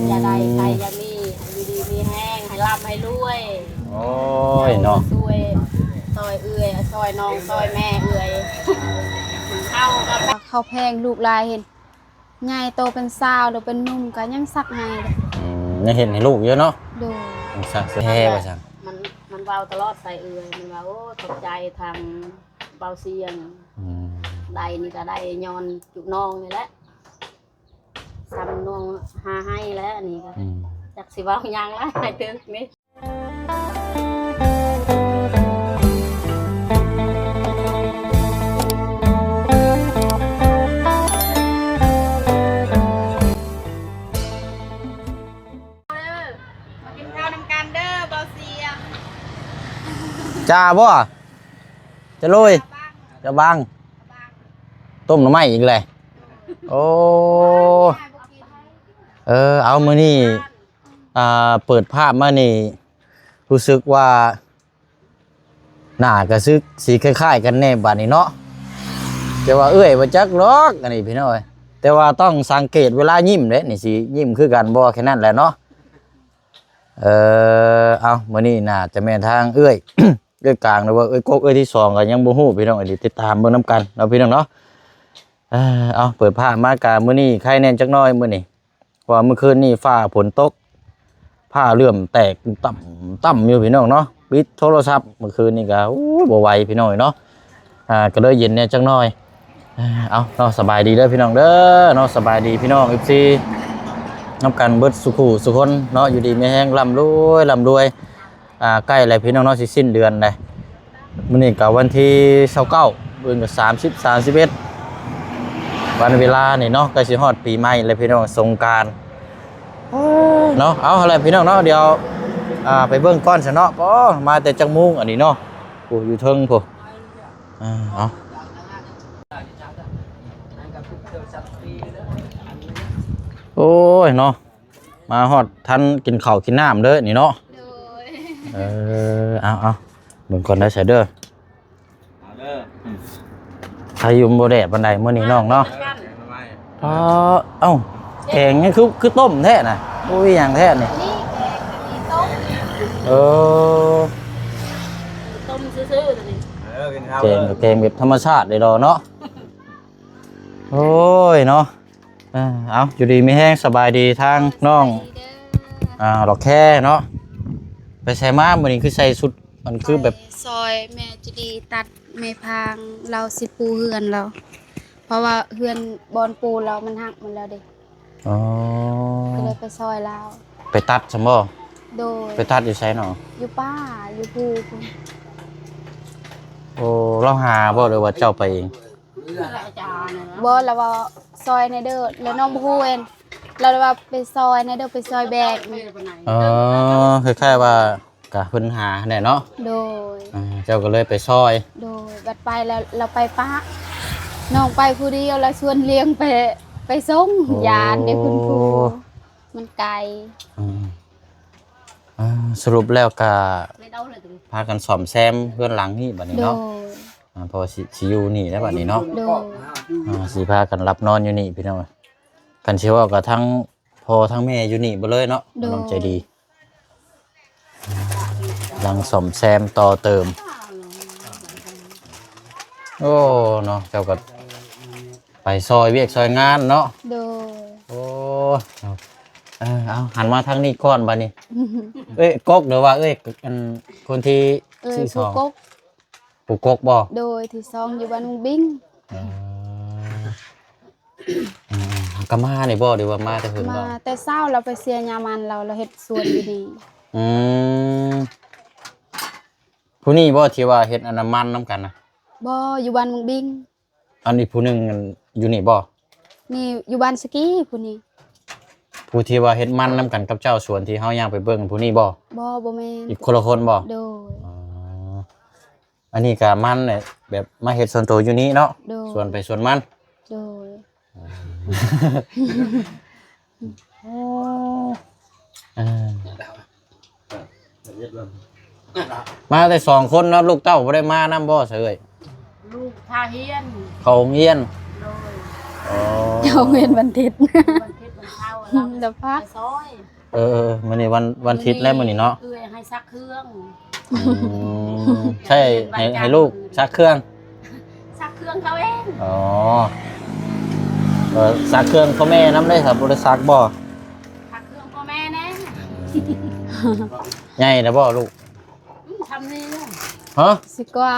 อย่าได้ใครอย่ามีดีมีแห้งให้ร่ำให้รวยโอ้ยเนาะช่วยซอยเอื้อยซอยน้องซอยแม่เอื้อยเข้ากับเข้าแพงลูกลายเห็นไงโตเป็นสาวหรือเป็นนุ่มก็ยังซักให้ยังเห็นให้ลูกเยอะเนาะดูสักแท้ว่าซั่นมันเบาตลอดใส่เอื้อยมันว่าโอ้ตกใจทางเบาเสียงได้นี่ก็ได้ย้อนจุกน้องนี่แหละซ้ำน้องหาให้แล้วอันนี้ก็จากสิว่ายังละให้เตือนนี่มากินข้าวน้ำกันเด้อเบาเสียงจ้าบ่จะลุยจะบังต้มหน่อไม้อีกเลยโอ้เอามื้อนี้เปิดภาพมานี่รู้สึกว่าหน้าก็ซึกสีคล้ายๆกันแน่บัดนี้เนาะแต่ว่าบ่จักหรอกอันนี้พี่น้อยแต่ว่าต้องสังเกตเวลายิ้มเด้นี่สิยิ้มคือกันบ่แค่นั้นแหละเนาะเอามื้อนี้น่าจะแม่นทางเอ้ย กลางนะว่ากกที่2ก็ยังบ่ฮู้พี่น้องอันนี้ติดตามเบิ่งนํกันเนาะพี่น้องเนาะเอาเปิดภาพมากะมื้อนี้ใครแน่นจักหน่อยมื้อนี้ว่าเมื่อคืนนี้ฟ้าฝนตกผ้าเลื่อมแตกต่ำอยู่พี่น้องเนาะปิดโทรศัพท์เมื่อคืนนี้ก็บ่ไหวพี่น้องเนาะก็เลยเย็นเนี่ยจักหน่อยเอาเนาะสบายดีเด้อพี่น้องเด้อเนาะสบายดีพี่น้อง FC นำกันเบิดสุขุสุคนเนาะอยู่ดีมีแห้งร่ำรวยใกล้แล้วพี่น้องเนาะสิสิ้นเดือนเลยมื้อนี้ก็วันที่29เดือนก็30 31วันเวลานี่เนาะใกล้สิฮอดปีใหม่แล้วพี่น้องสงกรานต์เนาะเอาอะไรพี่น้องเนาะเดี๋ยวไปเบิ่งก้อนซะเนาะบ่มาแต่จังมุงอันนี้เนาะโอ้อยู่เทิงพุ่นเอาโอ้ยเนาะมาฮอดทันกินข้าวกินน้ำเด้อนี่เนาะเอาเบิ่งก่อนได้ใส่เด้อใครอยู่บ่แดดปานใดมื้อนี้น้องเนาะเอ้าแกงนี่คือต้มแท้น่ะโอ้ยอย่างแท้นี่ต้มซื่อๆตัวนี้แกงแบบธรรมชาติเลยเนาะโอ้ยเนาะเอาอยู่ดีมีแห้งสบายดีทางน้องดอกแค่เนาะไปใส่มามื้อนี้คือใส่ชุดมันคือแบบซอยแม่จะดีตัดแม่พางเราสิปูเฮือนเราเพราะว่าเฮือนบอนปูเรามันหักหมดแล้วเด็กก็เลยไปซอยเราไปตัดซะบ่โดยไปตัดอยู่ไสเนาะอยู่ป้าอยู่ภูโอ้เราหาบ่หรือว่าเจ้าไปเองบ่แล้วว่าซอยในเด้อแล้วน้องพูเองเราว่าไปซอยในเด้อไปซอยแบกคล้ายๆว่ากะเพิ่นหาแน่เนาะโดยเจ้าก็เลยไปซอยโดยบัดไปแล้วเราไปป้าน้องไปผู้เดียวแล้วชวนเลี้ยงไปส่งยานในคุณครูมันไกลสรุปแล้วก็พากันซ่อมแซมเพื่อนหลังนี่บัดนี้เนาะพอสิอยู่นี่แล้วบัดนี้เนาะสิพากันรับนอนอยู่นี่พี่น้องกันสิว่าก็ทั้งพ่อทั้งแม่อยู่นี่บ่เลยเนาะน้องใจดีลังซ่อมแซมต่อเติมโอ้เนาะเจ้าก็ไปซอยเวียกซอยงานเนาะโอ้เอาหันมาทางนี้ก่อนบัดนี้กกหรือว่าคนที่ที่2ปูกกบ่โดยที่2อยู่บ้านลุงบิ้งก็มานี่บ่หรือว่ามาแต่เพิ่นบ่มาแต่เช้าเราไปเสียยามันเราเฮ็ดสวนอยู่นี่ผู้นี้บ่ที่ว่าเฮ็ดอนามันนํกันนะบ่อยู่บ้านลุงบิ้งอันนี้ผู้นึงอยู่นี่บ่นี่อยู่บ้านสกีผู้นี้ผู้ที่ว่าเฮ็ดมันนํกันกับเจ้าสวนที่เฮาย่างไปเบิ่งผู้นี้บ่บ่แม่นอีกคนละคนบ่โดยอันนี้ก็มันเนี่ยแบบมาเฮ็ดส่วนตัวอยู่นี้เนาะส่วนไปส่วนมันโดยมาแต่2คนเนาะลูกเต้าบ่ได้มานำบ่เสยลูกพาเฮียนเขาเฮียนโดยเจ้าเวียนวันอาทิตย์วันเช้าเรา แต่พัก ไปซอย มื้อนี้วันอาทิตย์แล้วมื้อนี้เนาะ เอื้อยให้ซักเครื่อง ใช่ให้ลูกซักเครื่อง ซักเครื่องเขาเอง อ๋อซักเครื่องพ่อแม่น้ำได้ครับบ่ได้ซักบ่ ซักเครื่องพ่อแม่แน่ ใหญ่นะบ่ลูก ทำนี่ ฮะ สิกว่า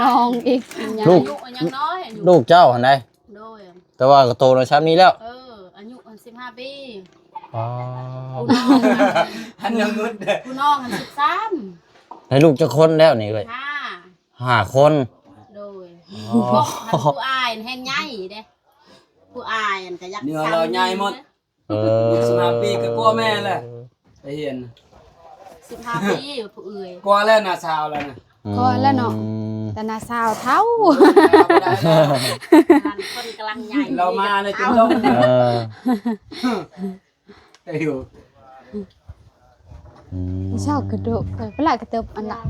น้องอีกอย่าง ลูก อายุยังน้อยอายุ ลูกเจ้าหั่นใด โดย แต่ว่าก็โตแล้วซ้ำนี้แล้ว อายุ15 ปี อ๋อ อันยังงดเด้อ ผู้น้อง13 ให้ลูกจะคนแล้วนี่เว้ย 5 5 คน โดย อ๋อ ผู้อายแห่งใหญ่เด้ผู้อายก็อยาก เนื้อเราใหญ่หมด 15 ปีก็กลัวแม่แหละไปเห็น 15 ปีผู้เอื้อย กลัวแล้วน่ะสาวแล้วน่ะ ก็แล้วเนาะแต่นาสาวเท่า บ่ได้แล้ว คนกำลังใหญ่ เรามาเนี่ยจนต้อง ไอ้อยู่ ชอบกระดูกเวลากระเติบอันละ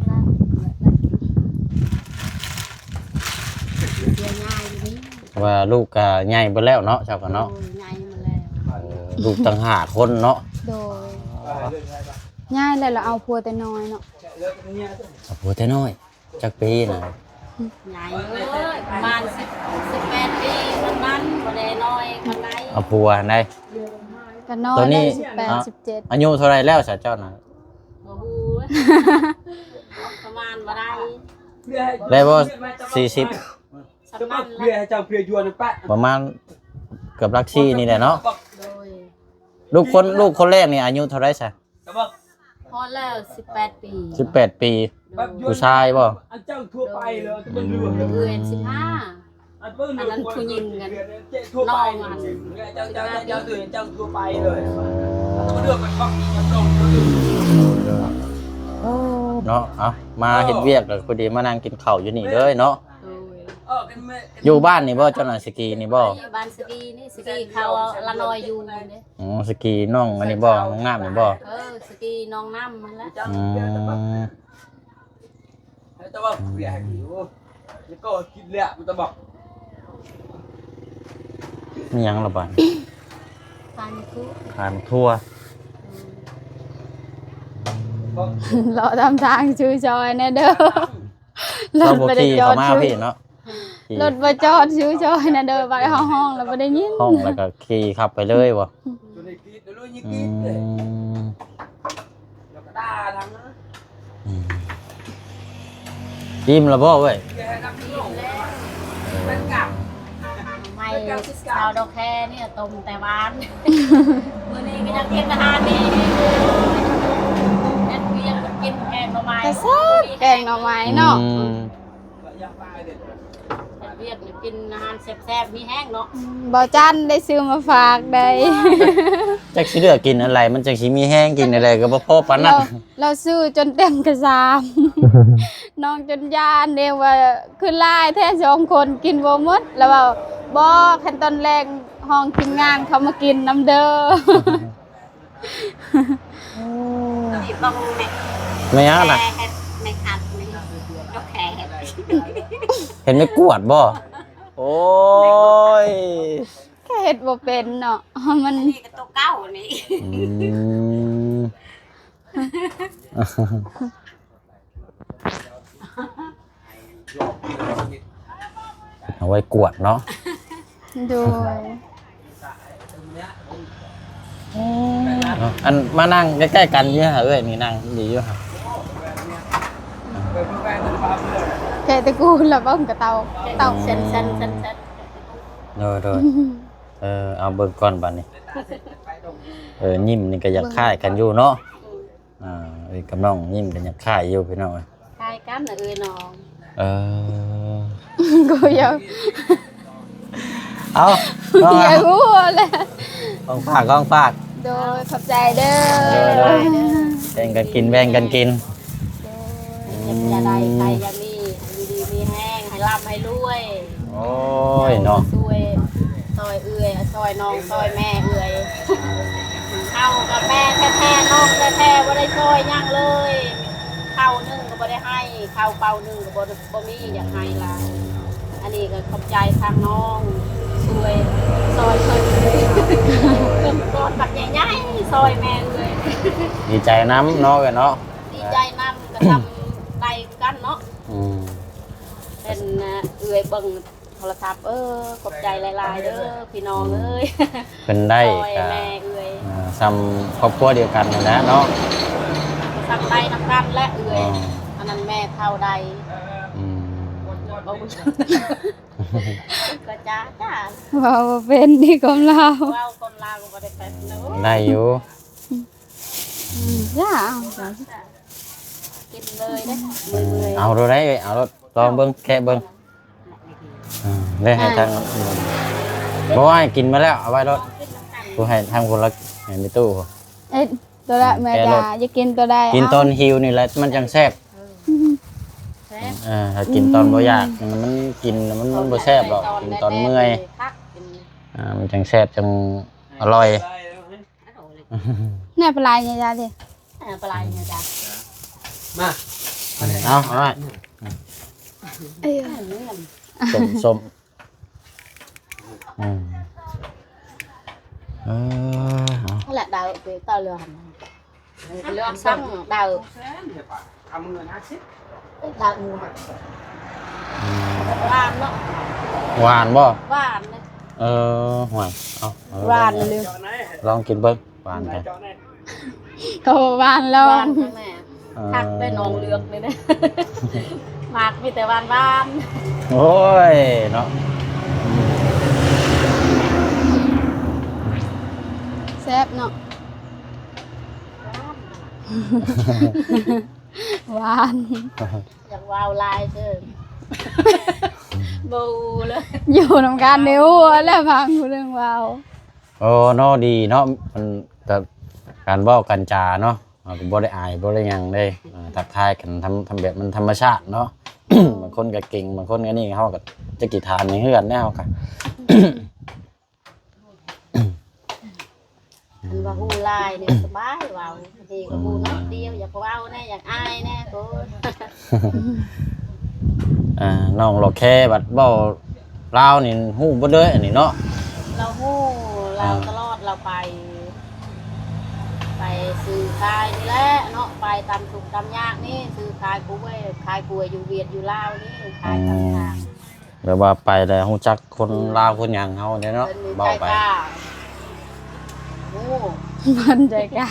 เสียง่ายอยู่นี่ ว่าลูกก็ใหญ่เบิดแล้วเนาะเจ้าก็เนาะ ใหญ่มาแล้ว ลูกตั้ง5 คนเนาะ โดยง่ายเลยเราเอาพัวแต่น้อยเนาะ โอ้แต่น้อยจักปีน่ะ ใหญ่เลยประมาณ18 ปีมันบ่ได้น้อยมันได้ เอาผัวได้ ก็น้อย ตัวนี้ ได้18 17 อายุเท่าไรแล้วสาวเจ้าน่ะ บ่ฮู้ประมาณบ่ได้ ได้บ่40 สำนัน เพื่อให้เจ้าเพื่อยวนปะ ประมาณเกือบหลัก4นี่แหละเนาะ โดย ลูกคนแรกนี่อายุเท่าไรซะ ก็บอก พอแล้ว18 ปี 18 ปี ผู้ชายบ่ อันเจ้าทั่วไปเลยจะเป็นเรื่อง เอื้อย15 อันเปิ้ล อันนั้นผู้หญิงกัน ทั่วไปเจ้าทั่วไปเลยต้องเลือกไปฟังอีกอย่างตรง เนาะเอามาเฮ็ดเวียกแล้วพอดีมานั่งกินข้าวอยู่นี่เลยเนาะ โดย กันแม่ อยู่บ้านนี่บ่เจ้าน่ะสกีนี่บ่ บ้านสกีนี่สกีเขาละน้อยอยู่เด้ อ๋อสกีน้องอันนี้บ่น้องน้ำนี่บ่ สกีน้องน้ำมันละ อืม แต่ว่าเรียกอยู่แล้วก็คิดเลยมันจะบอก มีหยังละบัด ทานคุ ทานทั่ว เราทำทางชื่อจอยแน่เด้อร เรา ถ บ่ บ่ได้ ขี่ จอ เข้า ด มา ชื่อ พี่เนาะขี่ รถบ่จอดชื่อจอยแน่เด้อไปห้องแล้วบ่ได้ยิน ห้องแล้วก็ขี่ขับไปเลยบ่ ตัวนี้คิดแล้วยิ่ง อื คิดเลย ม แล้วก็ด่าทางนะ อิ่มแล้วบ่เว้ย แกนักที่โลกเป็นกับ ไม่ชาวดอกแคเนี่ยต้มแต่หวานมื้อนี้ก็ยังกินอาหารนี่แอนเวียงกินแกงหน่อไม้ แต่แซ่บแกงหน่อไม้เนาะ อยากตายเด็ด แอนเวียงกินอาหารแซ่บๆมีแห้งเนาะ บ่จันได้ซื้อมาฝากได้ จักสิเลือกกินอะไรมันจังสิมีแห้งกินอะไรก็บ่พอปานนั้น เราซื้อจนเต็มกระสาม น้องจนยานเดียวว่าคือลายแท้สองคนกินบ่หมดแล้วว่าบ่ขั้นตอนแรกห้องทีมงานเขามากินน้ำเด้อ นี่ต้องแม่ ไม่ยังน่ะ แม่ขัดนี่ดอกแค เห็นไม่กวดบ่โอ้ย แค่เฮ็ดบ่เป็นเนาะ มัน นี่ก็ตัวเก้านี่ อืมเอาไว้กวดเนาะ โดย อันมานั่งใกล้ๆกันเยอะเอ้ยนี่นั่งดีอยู่ครับ แค่ตะกูแล้วบ้องกับเตา เส้น โดยเอาเบิ่งก่อนบัดนี้ยิ้มนี่ก็อยากค่ายกันอยู่เนาะกับน้องยิ้มก็อยากค่ายอยู่พี่น้อง คลายกันน่ะน้อง กูอยาก เอา อยากรู้เลย ของฝาก โดยขอบใจเด้อ แบ่งกันกินแบ่งกันกิน จะได้ใครจะมีดีมีแห้งให้ร่ำให้รวย โอ้ยเนาะ ช่วยซอยเอื้อยซอยน้องซอยแม่เอื้อยเอากับแม่แท้ๆน้องแท้ๆบ่ได้ซอยย่างเลยข้าวนึ่งก็บ่ได้ให้ข้าวเปล่านึ่งก็บ่มีอยากให้ล่ะอันนี้ก็ขอบใจทางน้องส ถ้วยซอยซอยเลยก้อนบักใหญ่ๆซอยแม่เลย ดีใจน้ำเนาะกันเนาะ ดีใจนำก็ทำไตกันเนาะ เป็นเอื้อยเบิ่งโทรศัพท์ขอบใจหลายๆเด้อพี่น้องเอ้ย เป็นได้ ซอย กับ แม่เอื้อย ซ้ำครอบครัวเดียวกันนั่นแหละเนาะ สั่งไตนำกันและเอื้อยอันนั้นแม่เท่าใด อืม บ่ก็จ้า ว่าบ่เป็นที่กำลาว เว้าคนลาวก็บ่ได้เป็นเนาะ ได้อยู่ จ้า กินเลยเด้อมื้อ เอาดูได้เอารถลองเบิ้งแค่เบิ้งได้ให้ทางบอกว่าให้กินมาแล้วเอาไว้รถกูให้ทางคนละให้ในตู้ เอ้ยตัวละแม่จ้าอย่ากินตัวใด กินตอนหิวนี่แหละมันจังแซ่บ แซ่บ ถ้ากินตอนบ่อยากมันกินมันบ่แซ่บหรอกกินตอนเมื่อย คักกิน มันจังแซ่บจังอร่อย แน่ปลายเนี่ยจ้าดิ ปลาเนี่ยจ้ะ มา เอาไว้ เอ้ย ส้มนั่นแหละดาวไปตาเรือหันเรือซ้ำดาว ทำเงิน50 ดาวงูหวานเนาะ หวานบ่ หวานเลย หวานเอา หวานเลย ลองกินเบิ้งหวานไป เขาหวานแล้ว หวานใช่ไหมทักไปนองเลือกเลยนะมากมีแต่หวานหวาน โอ้ยเนาะ แซ่บเนาะหวาน อยากวาวลายเชิญบูเลย อยู่นำกันนิ้วแล้วพังเรื่องวาว โอ้เนาะดีเนาะมันกับการเว้ากันจาเนาะก็บ่ได้อายบ่ได้หยังเด้ทักทายกันทำแบบมันธรรมชาติเนาะ บางคนก็เก่งบางคนก็นี่เฮาก็จะกี่ทานในเฮือนแนวก็ อันว่าหูลายเนี่ยสบายวาวทีก็หูนัดเดียวอยากวาวแน่อยากอายแน่กู น้องเราแค่บัดเว้าลาวนี่ฮู้บ่เด้ออันนี้เนาะ เราหูเราตลอดเราไปซื้อขายนี่แหละเนาะไปตามถูกตามยากนี่ซื้อขายกูไว้ขายกูอยู่เวียดอยู่ลาวนี่ขายตามทาง แบบว่าไปแล้วฮู้จักคนลาวคนหยังเฮาเด้เนาะ เป็น เว้าไป ใจกล้าโอ้ มันใจกล้า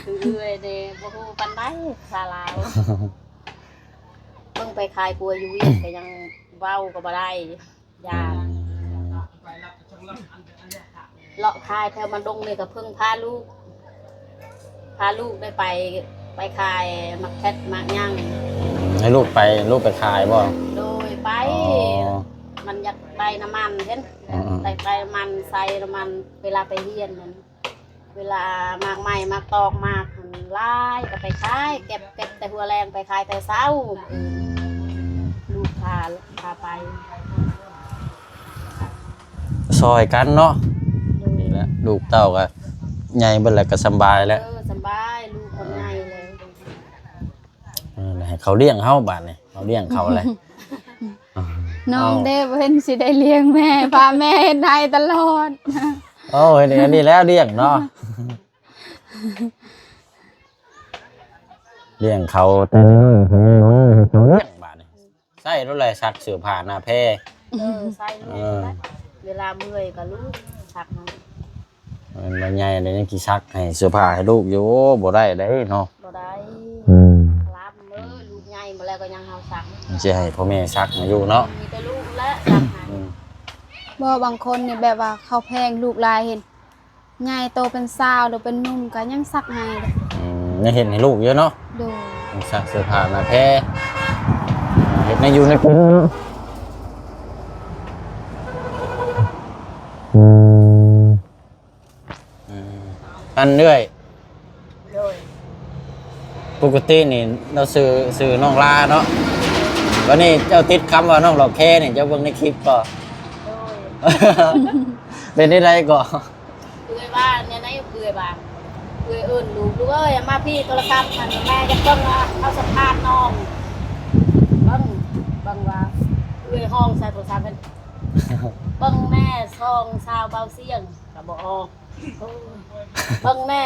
คือเอ้ยเด้บ่ฮู้ปานใดภาษาลาวเพิ่งไปขายกูอยู่เวียดก็ยังเว้าก็บ่ได้ยากเลาะขายแถวมันดงนี่ก็เพิ่งพาลูกได้ไปขายมักแคทมักย่าง ให้ลูกไปขายบ่ โดยไป อ๋อ มันอยากไปน้ำมันเห็น อืม ไปน้ำมันใส่น้ำมันเวลาไปเฮียนมันเวลามากใหม่มากตอกมากไล่ก็ไปขายเก็บแต่หัวแรงไปขายแต่เช้าลูกพาไป ซอยกันเนาะนี่แหละลูกเต้าก็ใหญ่เบิดแล้วก็สำบายแล้ว สบายลูกคนใหญ่เลย ให้เขาเลี้ยงเฮาบาดนี่เขาเลี้ยงเขาแหละ น้องเด้เพิ่นสิได้เลี้ยงแม่พาแม่เฮ็ดให้ตลอด โอ้ยนี่แล้วเลี้ยงเนาะเลี้ยงเขาแต่เลี้ยงบาดนี่ใส่รถเลยซักเสื้อผ้าหน้าแพร่ ใส่เวลาเมื่อยก็ลูกชักน้อง มันใหญ่เลยยังกี่ซักให้เสื้อผ้าให้ลูกอยู่บ่ได้เนาะ บ่ได้รับลูกใหญ่มาแล้วก็ยังเฮาชัก สิให้พ่อแม่ซักมาอยู่เนาะ มีแต่ลูกและชักหา บ่บางคนนี่แบบว่าเขาแพงลูกหลายเห็นใหญ่โตเป็นสาวหรือเป็นหนุ่มก็ยังซักให้เลย ยังเห็นให้ลูกเยอะเนาะ ดู ซักเสื้อผ้าหน้าแพร่เฮ็ดในอยู่ในกินอันเรื่อย เลย ปกตินี่เราซื้อน้องลาเนาะวันนี้เจ้าติดคำว่าน้องหลอกแค่เนี่ยเจ้าเบิ่งในคลิปก็ เลย เป็นได้ไรก็ เอื้อยบ้านเนี่ยนะเอื้อยบ้านเอื้อยอื่นลูกเอ้ยมาพี่โทรศัพท์มันแม่จะต้องเอาสัมภาษณ์น้องบังว่าเอื้อยห้องใส่โทรศัพท์เป็น เบิ่งแน่ซองซาวเบาเสียงก็บ่ออกโอ้ยเบิ่งแน่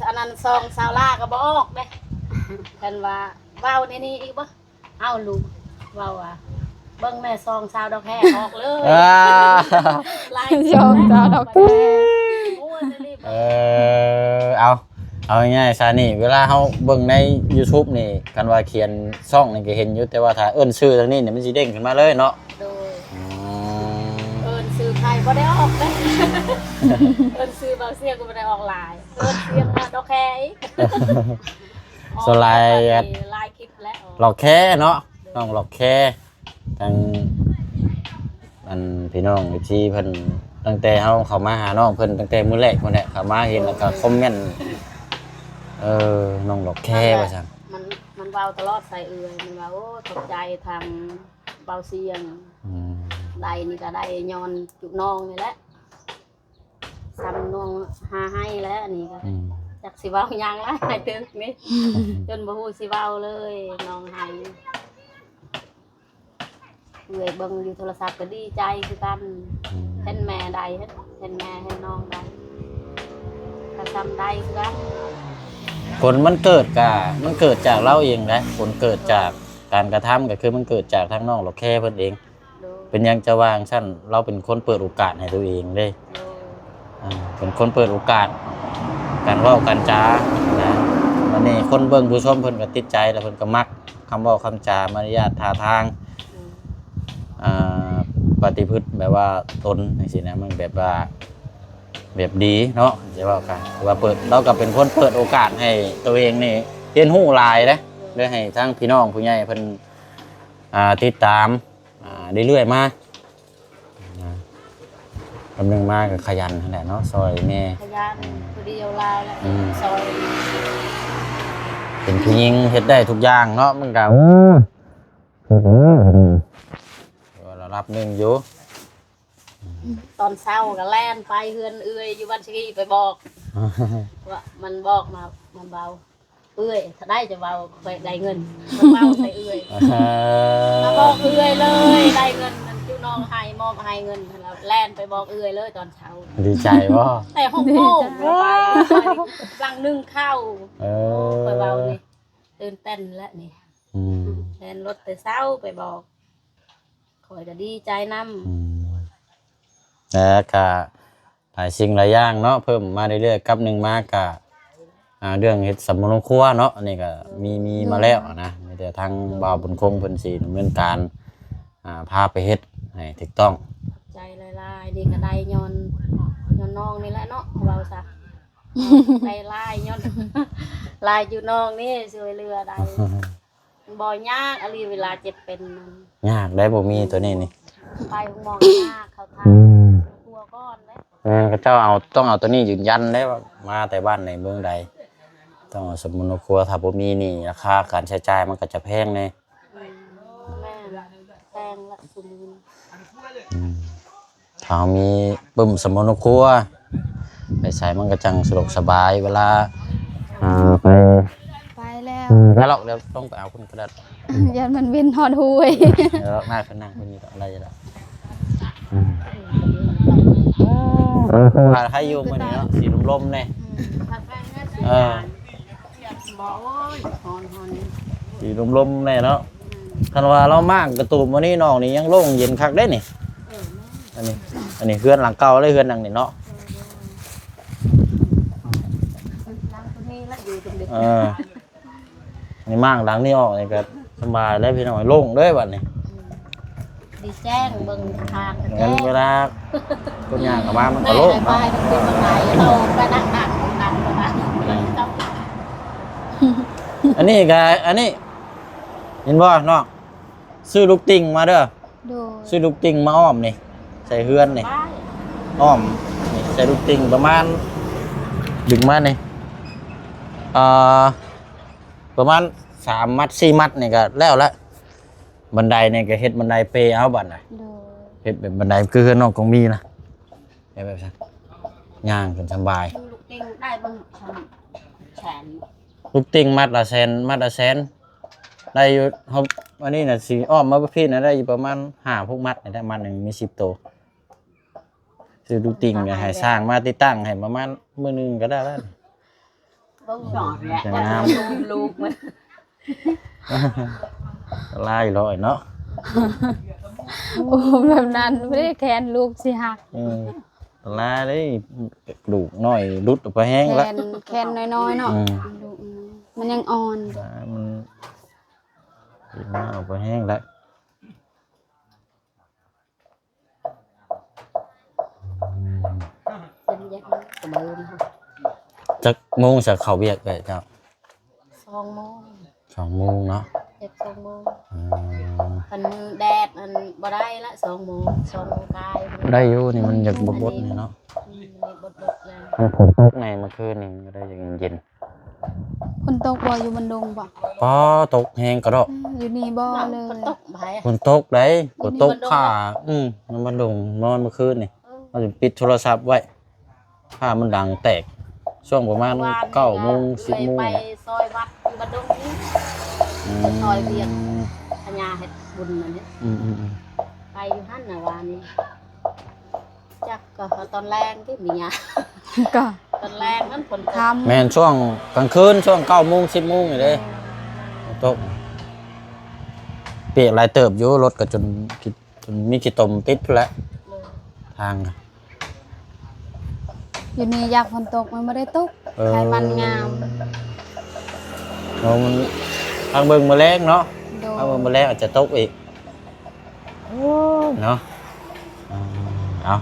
อันนั้นซองซาวลาก็บ่ออกเด้เพิ่นว่าเว้าในนี้อีกบ่เอาลูกเว้าว่าเบิ่งแน่ซองซาวดอกแค่ออกเลย ลาย ชมตาดอกแค โอ้ยนี่ เอาง่ายๆซานี่เวลาเฮาเบิ่งใน YouTube นี่กันว่าเขียนช่องนี่ก็เห็นอยู่แต่ว่าถ้าเอิ้นชื่อทางนี้เนี่ยมันสิเด้งขึ้นมาเลยเนาะ โดยเอิ้นซื้อใครบ่ได้ออกเด้ เอิ้นซื้อเบาเสียงก็บ่ได้ออกหลายเอิ้นเสียงมาดอกแค่อีก สไลด์ ลายคลิปแล้ว หลอกแค่เนาะน้องหลอกแค่ทางอันพี่น้องที่เพิ่นตั้งแต่เฮาเข้ามาหาน้องเพิ่นตั้งแต่มื้อแรกพุ่นแหละเข้ามาเห็นแล้วก็คอมเมนต์น้องหลอกแค่ว่าซั่น มันเว้าตลอดใส่เอื้อยมันว่าโอ้ตกใจทางเบาเสียงได้นี่ก็ได้ย้อนจุกน้องนี่แหละซ้ำน้องหาให้แล้วอันนี้ก็จักสิเว้าหยังละให้ตึกนี่จนบ่ฮู้สิเว้าเลยน้องให้เอื้อยเบิ่งอยู่โทรศัพท์ก็ดีใจคือกันเห็นแม่ได้เห็นแม่เห็นน้องได้ก็ซ้ำได้คือกัน ผลมันเกิดจากเราเองนะผลเกิดจากการกระทำก็คือมันเกิดจากทางน้องหลอกแค่เพิ่นเอง เป็นยังจะวางชั้นเราเป็นคนเปิดโอกาสให้ตัวเองเด้เป็นคนเปิดโอกาสการเว้าการจานะวันนี้คนเบิ่งผู้ชมเพิ่นก็ติดใจแล้วเพิ่นก็มักคำเว้าคำจามารยาทท่าทางปฏิพฤติแบบว่าตนจังซี่นะมันแบบว่าแบบดีเนาะจะว่ากันว่าเปิดเราก็เป็นคนเปิดโอกาสให้ตัวเองนี่เรียนรู้หลายนะเพื่อให้ทั้งพี่น้องผู้ใหญ่เพิ่นติดตามเรื่อยๆมาคำนึงมากก็ขยันนั่นแหละเนาะซอยแม่ ขยันผู้เดียวลาวแล้วซอย เป็นผู้หญิงเฮ็ดได้ทุกอย่างเนาะมันก็เรารับหนึ่งอยู่ ตอนเช้าก็แล่นไปเฮือนเอื้อยอยู่บ้านชีไปบอกว่ามันบอกมามันเบาเอื้อยถ้าได้จะเบาไปได้เงินมันเบาใส่เอื้อยมาบอกเอื้อยเลยได้เงินมันจุน้องให้มอบให้เงินแล้วแล่นไปบอกเอื้อยเลยตอนเช้า ดีใจว่า แต่ห้องโม่ไปลังนึ่งข้าวไปเบานี่ตื่นเต้นแล้วนี่แล่นรถแต่เช้าไปบอกคอยจะดีใจน้ำแล้วก็หลายสิ่งหลายอย่างเนาะเพิ่มมาเรื่อยๆกับหนึ่งมากก็เรื่องเฮ็ดสำมนครัวเนาะอันนี้ก็มีมาแล้วนะมีแต่ทางบ่าวบุญคงเพิ่นสิดำเนินการพาไปเฮ็ดให้ถูกต้องใจลายๆนี่ก็ได้ย้อนน้องนี่แหละเนาะเบาซะได้ลายย้อนลายอยู่น้องนี่ช่วยเรือได้บ่ยากอะไรเวลาเจ็บเป็นมันยากได้บ่มีตัวนี้นี่ไปมองยากเขาทำตัวก้อนเด้ก็เจ้าต้องเอาตัวนี้ยืนยันได้ว่ามาแต่บ้านในเมืองใดต้องเอาสมุนครัวถ้าบ่มีนี่ราคาการใช้จ่ายมันก็จะแพงแน่แม่แพงละสุนถ้ามีปึ้มสมุนครัวไปใส่มันก็จังสะดวกสบายเวลาไปแล้วแล้วเราต้องไปเอาคนกระดาษยันมันวินฮอดห้วยแล้วหน้าคนนั่งคนนี้อะไรจะได้ให้อยู่มื้อนี้เนาะสีลมๆเนี่ยสีลมๆเนี่ยเนาะคันว่าเรามากกระตูมวันนี้น้องนี่ยังโล่งเย็นคักได้นี่อันนี้เฮือนหลังเก่าเลยเฮือนหลังนี่เนาะนี่มากหลังนี่ออกนี่ก็สบายได้พี่น้องโล่งเลยบัดนี้ดีแจ้งเบิ่งทางงั้นเวลาคนย่างกับมามันก็โล่งไปต้องเป็นบางไหนเราไปนั่งอันนี้ก็อันนี้เห็นบ่น้องซื้อลูกติ่งมาเด้อซื้อลูกติ่งมาอ้อมนี่ใส่เฮือนนี่อ้อมนี่ใส่ลูกติ่งประมาณดึงมานี่ประมาณ3 มัด 4 มัดนี่ก็แล้วละบันไดนี่ก็เฮ็ดบันไดเปเอาบัดน่ะเฮ็ดแบบบันไดคือเฮือนน้องของมีนะแบบนั้นย่างกันสบายลูกติ่งได้เบิ่งแขนลูกติ่งมัดละแสนมัดละแสน ได้อยู่เฮาอันนี้น่ะสิอ้อมมาประเภทน่ะได้อยู่ประมาณ5-6มัดได้มัดหนึงมี10ตัวซื้อดูติ่งก็ให้สร้างมาติดตั้งให้ประมาณมื้อนึงก็ได้แล้ว บ่หอดแหละ จะงาม ลูกมัน ลายร้อยเนาะ โอ้แบบนั้นไม่ได้แคนลูกสิหัก ลายได้ลูกน้อยรุดออกไปแห้ง แค แล้ว นแคนน้อยๆเนาะลูกมันยังอ่อน มันอีกมาออกไปแห้งแล้ว เป็นยักษ์กระเบินค่ะ จักโมงจะเข้าเวียกเลยเจ้า 2 โมง 2 โมงเนาะ เจ็ด2 โมงอันแดดอันบ่ได้ละ2 โมง2 โมงกาย ได้อยู่นี่มันอยากบดๆนี่เนาะ นี่บดๆแล้ว มันฝนตกในเมื่อคืนนี่ก็ได้อย่างเย็น คนตกบ่อยู่บนดงบ่ ป้อตกแห้งก็ดอก อยู่นี่บ่เลย มันตกไผ ฝนตกได้ฝนตกผ้ามันมาดงนอนเมื่อคืนนี่เราจะปิดโทรศัพท์ไว้ผ้ามันดังแตกช่วงประมาณ9 โมง 10 โมง ไปซอยวัดอยู่บ้านดงนี้ซอยเวียงพญาเฮ็ดบุญนั่นนี่ไปอยู่หั่นน่ะว่านี่จักก็ตอนแรงที่มีหยา ก็ ตอนแรงนั้นฝนตก แม่นช่วงกลางคืนช่วง9 โมง 10 โมงนี่เด้ตกเปียกหลายเติบอยู่รถก็จนมีขี้ตมติดแล้วทาง อยู่นี่อยากฝนตกมันไม่ได้ตกใครมันงาม มันทางเบิ่งแมลงเนาะ โด ทางเบิ่งแมลงอาจจะตกอีกเนาะ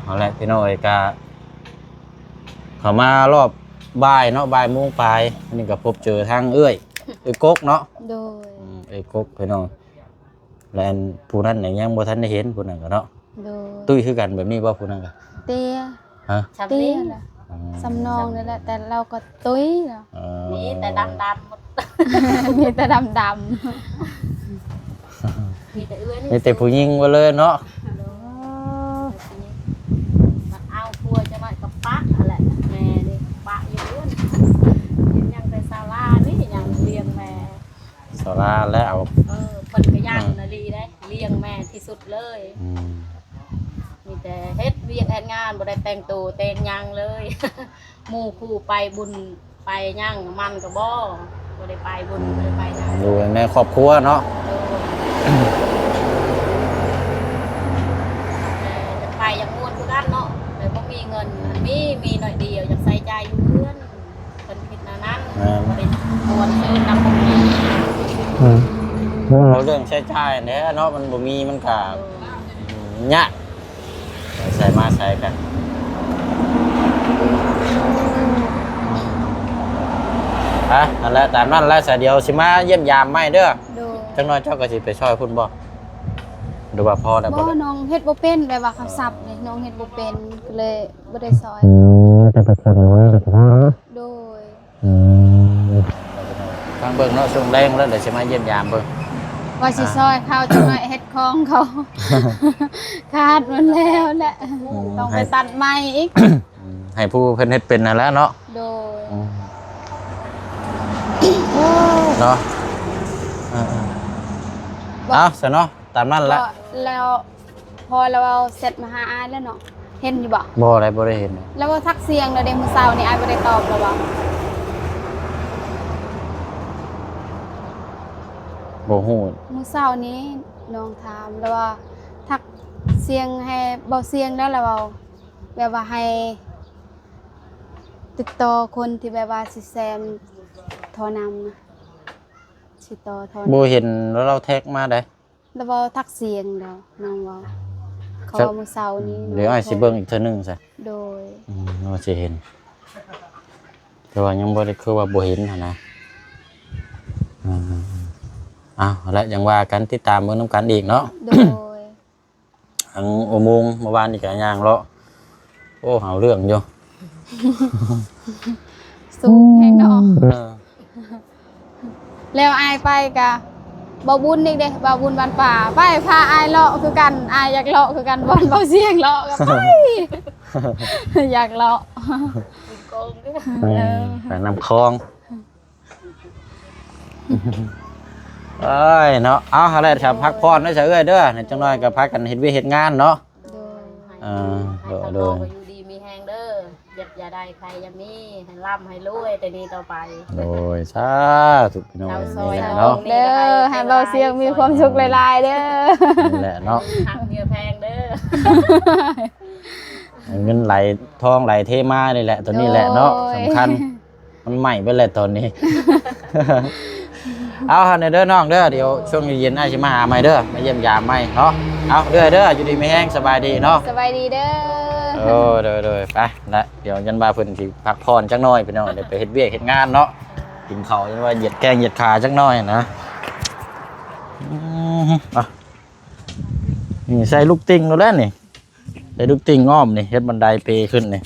เอาละพี่น้อยกะเข้ามารอบบ่ายเนาะบ่ายโมงปลายอันนี้ก็พบเจอทางเอ้ยกกเนาะ โดย กกพี่น้องแล้วอันผู้นั้นเนี่ยยังบ่ทันได้เห็นผู้นั้นก็เนาะ โดย ตุ้ยคือกันแบบนี้บ่ผู้นั้นก็ เตี้ย ฮะ ชาว เตี้ นี้ ยแหละสำนองนี่แหละแต่เราก็ตุ้ยเนาะ มีแต่ดำหมด มีแต่ดำ มีแต่เอื้อ มีแต่ผู้หญิงบ่เลยเนาะ มันเอาพัวจะมากับปะอะไรแม่นี่ปะอยู่เรื่อนยังไปศาลานี่ยังเลี้ยงแม่ สาราแล้วเอา เพิ่นก็ย่างนาลีได้เลี้ยงแม่ที่สุดเลย มีแต่เฮ็ดเวียกเฮ็ดงานบ่ได้แต่งตัวแต่งหยังเลย หมู่คู่ไปบุญไปหยังมันก็บ่ได้ไปบุญบ่ได้ไปหยัง ดูในครอบครัวเนาะ จะไปอย่างม่วนคือกันเนาะแต่บ่มีเงินมีหน่อยเดียวอยากใส่ใจอยู่เพื่อนเพิ่นคิดนั้นบ่ได้ม่วนซื้อนำบ่มี เราเรื่องใช้จ่ายเนี่ยเนาะมันบ่มีมันก็ยากใส่มาใส่กันนั่นแหละตามนั้นแล้วเดี๋ยวสิมาเยี่ยมยามไม่เด้อ ๆโดย จังน้อยเจ้าก็สิไปช่วยพุ่นบ่ดูว่าพอได้บ่ บ่น้องเฮ็ดบ่เป็นแบบว่าคำศัพท์นี่น้องเฮ็ดบ่เป็นก็เลยบ่ได้ซอย จะไปคนน้อยก็พอ โดย ทางเบิ่งเนาะช่วงแรงแล้วเดี๋ยวสิมาเยี่ยมยามเบิ่ง ว่าสิซอยเขาจังได๋เฮ็ดของเขา ขาดมันแล้วแหละต้องไปตัดใหม่อีก ให้ผู้เพิ่นเฮ็ดเป็นนั่นแหละเนาะ โดย เนาะเอาซะเนาะตามนั้นละ แล้วพอเราเอาเสร็จมาหาอายแล้วเนาะเห็นอยู่บ่ บ่ได้เห็น แล้วว่าทักเสียงแล้วเด้มื้อเช้านี่อายบ่ได้ตอบแล้วบ่ บ่ฮู้ มื้อเช้านี้น้องถามแล้วว่าทักเสียงให้เบาเสียงแล้วแล้วเว้าแบบว่าให้ติดต่อคนที่แบบว่าสิแซมโทรนำนะสิต่อโทร บ่เห็นแล้วเราแท็กมาได้ แล้วเว้าทักเสียงแล้วน้องเว้าเขาว่ามื้อเช้านี้ เดี๋ยวอ้ายสิเบิ่งอีกเทื่อนึงซะ โดย ว่าสิเห็นแต่ว่ายังบ่ได้คือว่าบ่เห็นหั่นนะแล้วยังว่ากันติดตามเบิ่งนํกันอีกเนาะ โดย ทางอุโมงค์เมื่อวานนี่ก็ย่างเลาะโอ้หาเรื่องอยู่ สูงแฮงเนาะแล้วอายไปกะบ่บุญอีกเด้บ่บุญบ้านป่าไปพาอายเลาะคือกันอายอยากเลาะคือกันบ่เบาเสียงเลาะก็ไป อยากเลาะ โกงด้วย ไปนำคลอง เอ้ยเนาะเอาอะไรครับพักผ่อนได้ซะเอ้ยเด้อจังน้อยก็พักกันเฮ็ดเวียกเฮ็ดงานเนาะ ให้ทางน้องก็อยู่ดีมีแฮงเด้ออย่าได้ใครอย่ามีให้ร่ำให้รวยแต่นี้ต่อไป โดยสาธุพี่น้อง เราซอย นี่แหละ น้อ เนาะ ง เด้อให้เบาเสียงมีความสุขหลายๆเด้อ นี่แหละเนาะ หักเมียแพงเด้อ เงินไหลทองไหลเทมานี่แหละตัวนี้แหละเนาะสำคัญมันใหม่ไปแหละตอนนี้ เอาในเด้อน้องเด้อเดี๋ยวช่วงเย็นๆอ้ายสิมาหาใหม่เด้อมาเยี่ยมยามใหม่เนาะเอาเด้ออยู่ดีไม่แห้งสบายดีเนาะ สบายดีเด้อ โอ้เด้อไปละเดี๋ยวยันบาเพิ่นสิพักผ่อนจักหน่อยพี่น้องเดี๋ยวไปเฮ็ดเวียกเฮ็ดงานเนาะกินข้าวยันว่าเหยียดแข้งเหยียดขาจักหน่อยนะอ่ะนี่ใส่ลูกติ่งแล้วนี่ใส่ลูกติ่งอ้อมนี่เฮ็ดบันไดเปขึ้นนี่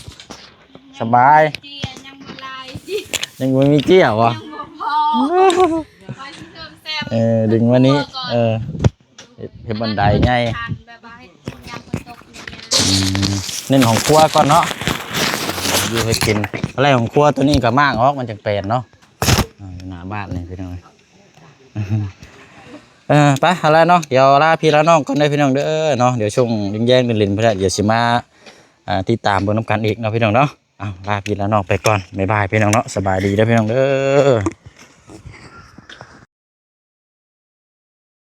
สบาย เจียยังบ่ลายจิ ยังไม่มีเจี้ยวะ บ่พอว่าสิเติมแซ่บ ดึงวันนี้เฮ็ดบันไดไง ทานแบบว่าให้ยามฝนตกเนี่ย เน้นของครัวก่อนเนาะอยู่ให้กินอะไรของครัวตัวนี้ก็มากออกมันจะเป็นเนาะหน้าบ้านนี่พี่น้องไปอะไรเนาะเดี๋ยวลาพี่ละน้องก่อนได้พี่น้องเด้อเนาะเดี๋ยวช่วงแย่งๆลินๆเพื่อนเดี๋ยวสิมาติดตามเบิ่งนำกันอีกเนาะพี่น้องเนาะลาพี่ละน้องไปก่อนบ๊ายบายพี่น้องเนาะสบายดีเด้อพี่น้องเด้อ